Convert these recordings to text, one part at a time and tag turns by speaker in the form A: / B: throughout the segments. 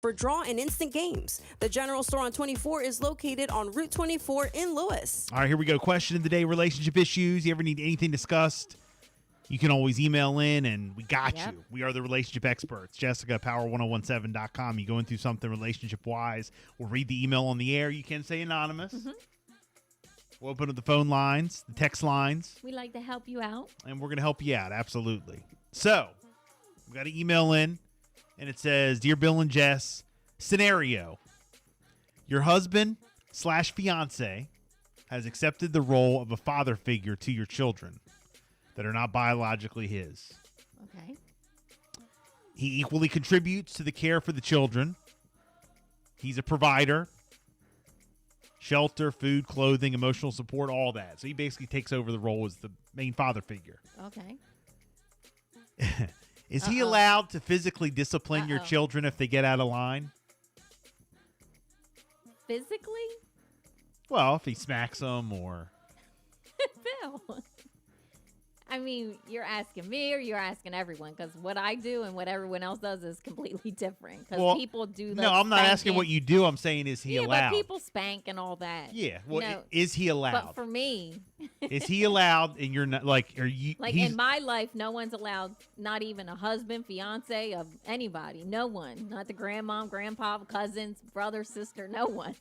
A: for draw and instant games. The General Store on 24 is located on Route 24 in Lewis.
B: All right, here we go. Question of the day, relationship issues. You ever need anything discussed? You can always email in, and we got you. We are the relationship experts. Jessica, power1017.com. You going through something relationship-wise, we'll read the email on the air. You can say anonymous. Mm-hmm. We'll open up the phone lines, the text lines.
C: We like to help you out.
B: And we're going to help you out, absolutely. So, we got an email in, and it says, Dear Bill and Jess, scenario. Your husband/fiance has accepted the role of a father figure to your children that are not biologically his.
C: Okay.
B: He equally contributes to the care for the children. He's a provider. Shelter, food, clothing, emotional support, all that. So he basically takes over the role as the main father figure.
C: Okay.
B: Is he allowed to physically discipline your children if they get out of line?
C: Physically?
B: Well, if he smacks them or...
C: Bill. I mean, you're asking me or you're asking everyone, because what I do and what everyone else does is completely different. Because people do the
B: No, I'm not
C: spanking.
B: asking what you do. I'm saying, is he allowed?
C: Yeah, but people spank and all that.
B: Yeah, well, is he allowed?
C: But for me...
B: Is he allowed? And you're not, like, are you...
C: Like, in my life, no one's allowed, not even a husband, fiance, of anybody. No one. Not the grandmom, grandpa, cousins, brother, sister, no one.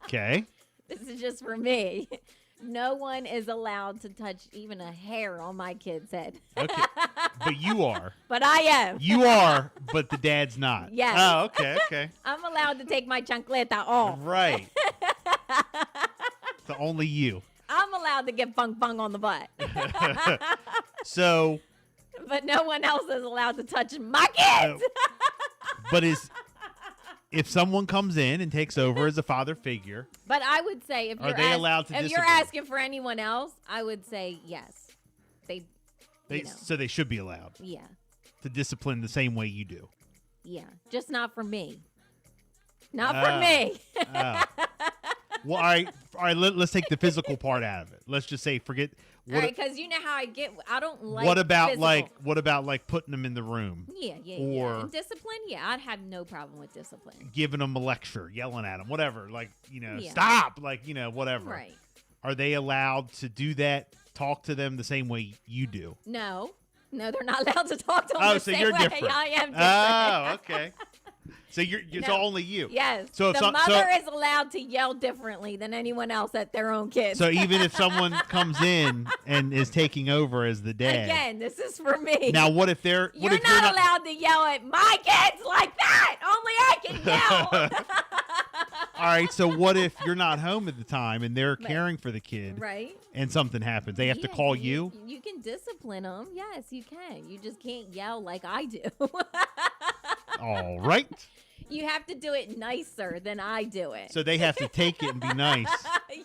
B: Okay.
C: This is just for me. No one is allowed to touch even a hair on my kid's head.
B: Okay. But you are.
C: But I am.
B: You are, but the dad's not.
C: Yes.
B: Oh, okay, okay.
C: I'm allowed to take my chancleta off.
B: Right. So only you.
C: I'm allowed to get bung on the butt.
B: So.
C: But no one else is allowed to touch my kids.
B: But if someone comes in and takes over as a father figure.
C: But I would say if you're asking for anyone else, I would say yes.
B: So they should be allowed.
C: Yeah.
B: To discipline the same way you do.
C: Yeah. Just not for me. Not for me.
B: Well, all right. Let's take the physical part out of it. Let's just say forget.
C: All right, because you know how I get. I don't like.
B: What about
C: physical.
B: putting them in the room?
C: Yeah. And discipline. Yeah, I'd have no problem with discipline.
B: Giving them a lecture, yelling at them, whatever. Stop. Whatever.
C: Right.
B: Are they allowed to do that? Talk to them the same way you do?
C: No, they're not allowed to talk to them the
B: so
C: same
B: you're
C: way.
B: different.
C: I am different.
B: Oh, okay. So it's only you.
C: Yes. So the mother is allowed to yell differently than anyone else at their own kids.
B: So even if someone comes in and is taking over as the dad.
C: Again, this is for me.
B: Now, what if they're...
C: You're not allowed to yell at my kids like that. Only I can yell.
B: All right, so what if you're not home at the time and they're caring for the kid?
C: Right.
B: And something happens. They have to call you?
C: You can discipline them. Yes, you can. You just can't yell like I do.
B: All right.
C: You have to do it nicer than I do it.
B: So they have to take it and be nice.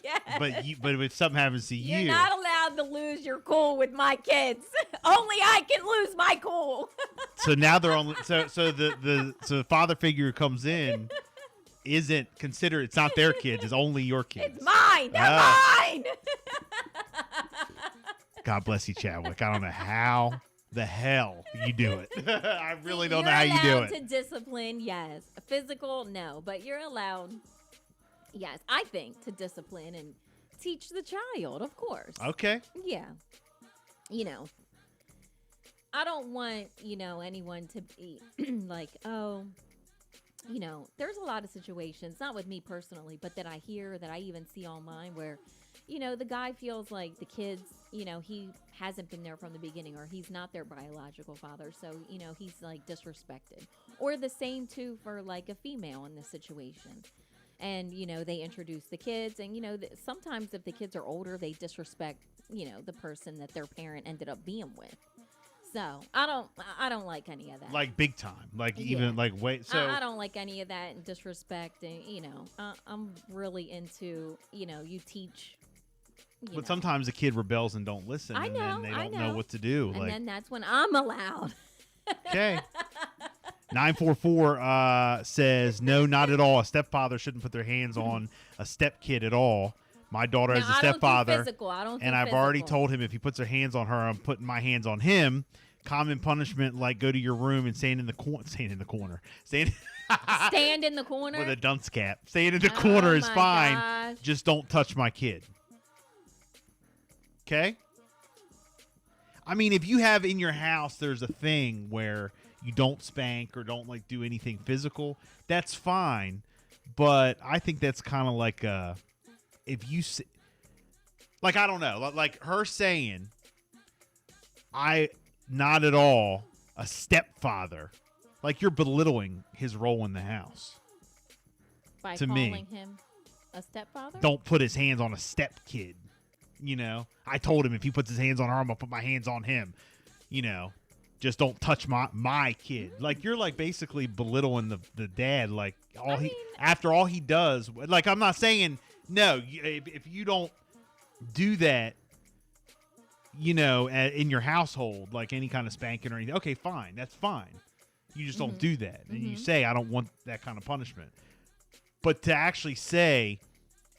C: Yes.
B: But if something happens to you...
C: You're not allowed to lose your cool with my kids. Only I can lose my cool.
B: So now they're only... So the father figure who comes in isn't considered... It's not their kids. It's only your kids.
C: It's mine. They're mine.
B: God bless you, Chadwick. I don't know how the hell you do it. I really don't know how you do it.
C: You're allowed to discipline, yes. Physical, no. But you're allowed, yes, I think, to discipline and teach the child, of course.
B: Okay.
C: Yeah. I don't want, anyone to be like, there's a lot of situations, not with me personally, but that I hear, that I even see online where, the guy feels like the kids, he hasn't been there from the beginning, or he's not their biological father. So, he's like disrespected. Or the same too for like a female in this situation. And, they introduce the kids and, sometimes if the kids are older, they disrespect, the person that their parent ended up being with. So I don't like any of that.
B: Like big time. Like even like wait. So
C: I don't like any of that and disrespect. And I'm really into you teach.
B: But sometimes the kid rebels and don't listen, and then they don't know what to do.
C: And then that's when I'm allowed.
B: Okay. 944 says no, not at all. A stepfather shouldn't put their hands on a stepkid at all. My daughter has a stepfather, and I've already told him if he puts her hands on her, I'm putting my hands on him. Common punishment like go to your room and stand in the corner. Stand
C: Stand in the corner.
B: with a dunce cap. Staying in the corner is
C: my
B: fine.
C: gosh.
B: Just don't touch my kid. Okay? I mean, if you have in your house, there's a thing where you don't spank or don't like do anything physical, that's fine. But I think that's kind of like if you like, I don't know, like her saying, I not at all a stepfather. Like, you're belittling his role in the house.
C: By
B: to
C: calling
B: me.
C: him a stepfather?
B: Don't put his hands on a step kid. You know, I told him if he puts his hands on her, I'm gonna put my hands on him. You know, just don't touch my kid. Like, you're like basically belittling the dad. Like, after all he does. Like, I'm not saying no. If you don't do that, you know, in your household, like any kind of spanking or anything, okay, fine, that's fine. You just don't do that, and you say, I don't want that kind of punishment. But to actually say,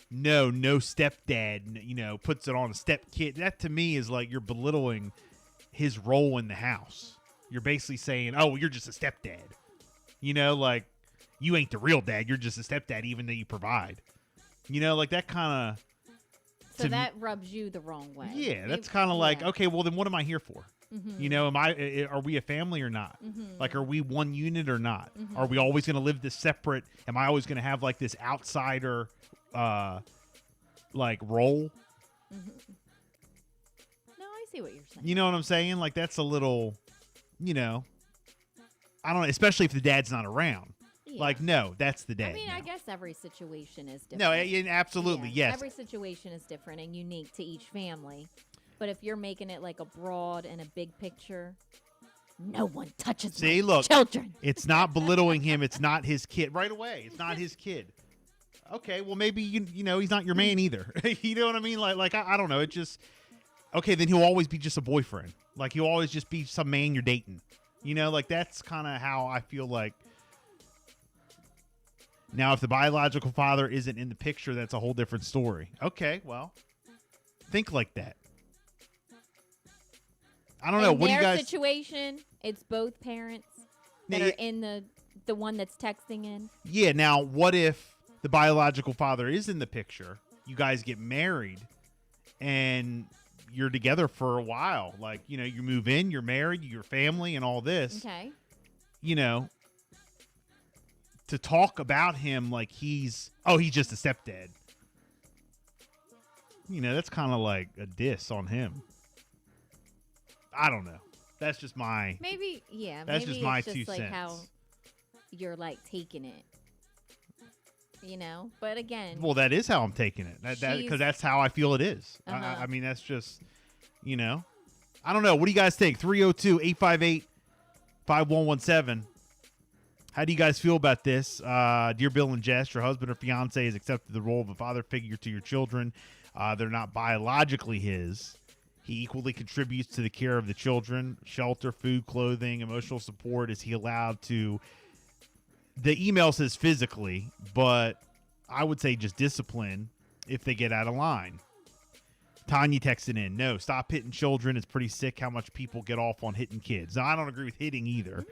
B: no stepdad, you know, puts it on a stepkid, that to me is like you're belittling his role in the house. You're basically saying, oh, you're just a stepdad. You know, like, you ain't the real dad. You're just a stepdad, even though you provide. You know, like that kind of.
C: So that rubs you the wrong way.
B: Yeah, that's kind of like, okay, well, then what am I here for? You know, are we a family or not? Like, are we one unit or not? Are we always going to live this separate? Am I always going to have like this outsider, like role?
C: No, I see what you're saying.
B: You know what I'm saying? Like, that's a little, you know, I don't know, especially if the dad's not around.
C: Yeah.
B: Like, no, that's the dad.
C: I mean,
B: now.
C: I guess every situation is different.
B: No, absolutely,
C: Yeah,
B: yes.
C: Every situation is different and unique to each family. But if you're making it like a broad and a big picture, no one touches
B: See,
C: my
B: look,
C: children.
B: It's not belittling him. It's not his kid. Right away, it's not his kid. Okay, well, maybe, you know, he's not your man either. You know what I mean? Like I don't know. It just, okay, then he'll always be just a boyfriend. Like, he'll always just be some man you're dating. You know, like, that's kind of how I feel like. Now, if the biological father isn't in the picture, that's a whole different story. Okay, well, think like that. I don't know.
C: In
B: What do you
C: their
B: guys?
C: situation, it's both parents that
B: Now,
C: are in the one that's texting in.
B: Yeah. Now, what if the biological father is in the picture? You guys get married, and you're together for a while. Like, you know, you move in, you're married, your family, and all this.
C: Okay.
B: You know, to talk about him like he's just a stepdad. You know, that's kind of like a diss on him. I don't know. That's just my.
C: Maybe, yeah.
B: That's
C: maybe
B: just my
C: it's
B: 2
C: like
B: cents.
C: how you're like taking it. You know, but again,
B: Well, that is how I'm taking it. Because that's how I feel it is.
C: Uh-huh.
B: I mean, that's just, you know. I don't know. What do you guys think? 302-858-5117. How do you guys feel about this? Dear Bill and Jess, your husband or fiance has accepted the role of a father figure to your children. They're not biologically his. He equally contributes to the care of the children, shelter, food, clothing, emotional support. Is he allowed to? The email says physically, but I would say just discipline if they get out of line. Tanya texted in, no, stop hitting children. It's pretty sick how much people get off on hitting kids. Now, I don't agree with hitting either.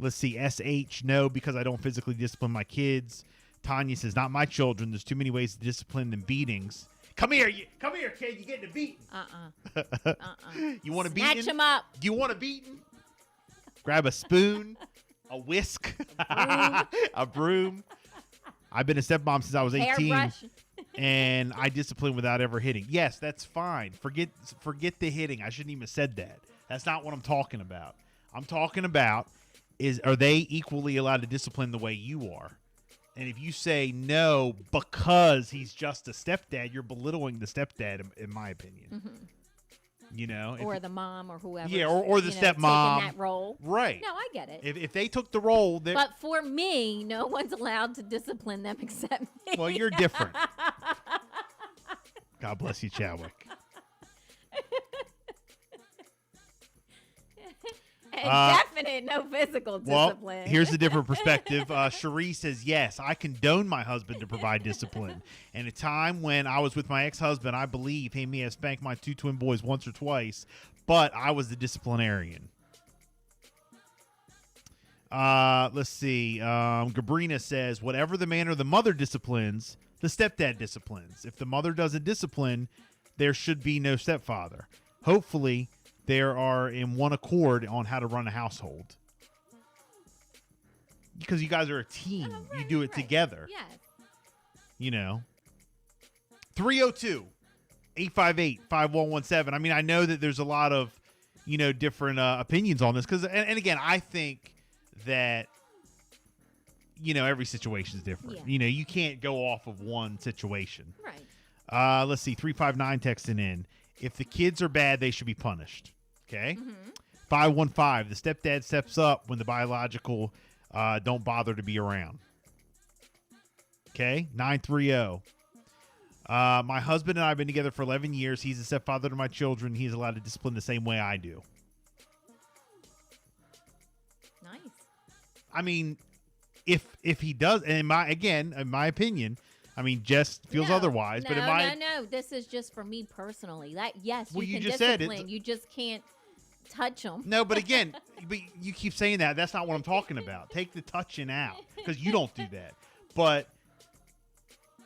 B: Let's see. SH, no, because I don't physically discipline my kids. Tanya says, not my children. There's too many ways to discipline than beatings. Come here, kid. You're getting a beating. You want a beating?
C: Snatch him up.
B: Do you want a beating? Grab a spoon, a whisk, a broom. I've been a stepmom since I was 18,
C: Hairbrush.
B: and I discipline without ever hitting. Yes, that's fine. Forget the hitting. I shouldn't even have said that. That's not what I'm talking about. I'm talking about are they equally allowed to discipline the way you are? And if you say no because he's just a stepdad, you're belittling the stepdad, in my opinion. You know,
C: Or the mom or whoever.
B: Yeah, or the stepmom.
C: Taking that role.
B: Right.
C: No, I get it.
B: If they took the role,
C: But for me, no one's allowed to discipline them except me.
B: well, you're different. God bless you, Chadwick.
C: And definite no physical discipline.
B: Well, here's a different perspective. Cherie says, yes, I condone my husband to provide discipline. And a time when I was with my ex-husband, I believe he may have spanked my 2 twin boys once or twice, but I was the disciplinarian. Let's see. Gabrina says, whatever the man or the mother disciplines, the stepdad disciplines. If the mother doesn't discipline, there should be no stepfather. Hopefully, they are in one accord on how to run a household. Because you guys are a team. You do it together.
C: Yes.
B: You know. 302-858-5117. I mean, I know that there's a lot of, different opinions on this. And again, I think that, every situation is different.
C: Yeah.
B: You can't go off of one situation.
C: Right.
B: Let's see. 359 texting in. If the kids are bad, they should be punished. Okay. 515. The stepdad steps up when the biological don't bother to be around. Okay. 930. My husband and I have been together for 11 years. He's a stepfather to my children. He's allowed to discipline the same way I do.
C: Nice.
B: I mean, if he does, and in my opinion, I mean, Jess feels otherwise.
C: No,
B: but
C: no. This is just for me personally. That yes,
B: Well,
C: you
B: you
C: can
B: just said
C: discipline.
B: it.
C: You just can't touch them.
B: No, but again, but you keep saying that. That's not what I'm talking about. Take the touching out because you don't do that. But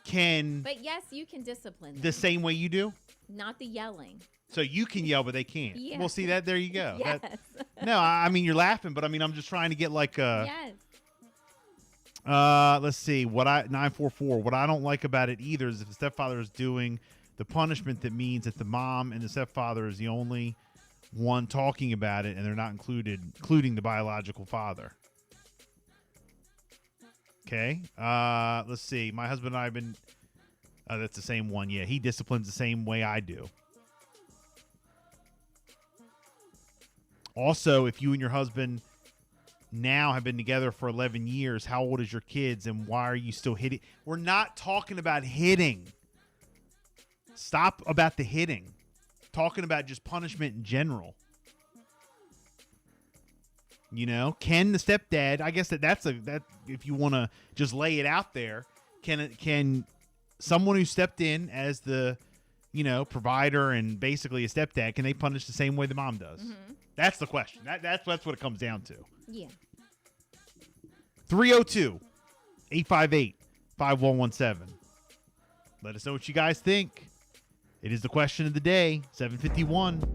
C: But yes, you can discipline them.
B: the same way you do?
C: Not the yelling.
B: So you can yell, but they can't.
C: Yeah.
B: Well, see that? There you go.
C: Yes.
B: No, I mean, you're laughing, but I mean, I'm just trying to get like a.
C: Yes.
B: Let's see. 944. What I don't like about it either is if the stepfather is doing the punishment, that means that the mom and the stepfather is the only one talking about it, and they're not including the biological father. Okay. Let's see. My husband and I have been. That's the same one. Yeah, he disciplines the same way I do. Also, if you and your husband now have been together for 11 years, how old is your kids and why are you still hitting? We're not talking about hitting. Stop about the hitting. Talking about just punishment in general. Can the stepdad, I guess that if you want to just lay it out there, can someone who stepped in as the, provider and basically a stepdad, can they punish the same way the mom does?
C: Mm-hmm.
B: That's the question. That's what it comes down to.
C: Yeah.
B: 302-858-5117. Let us know what you guys think. It is the question of the day, 7:51.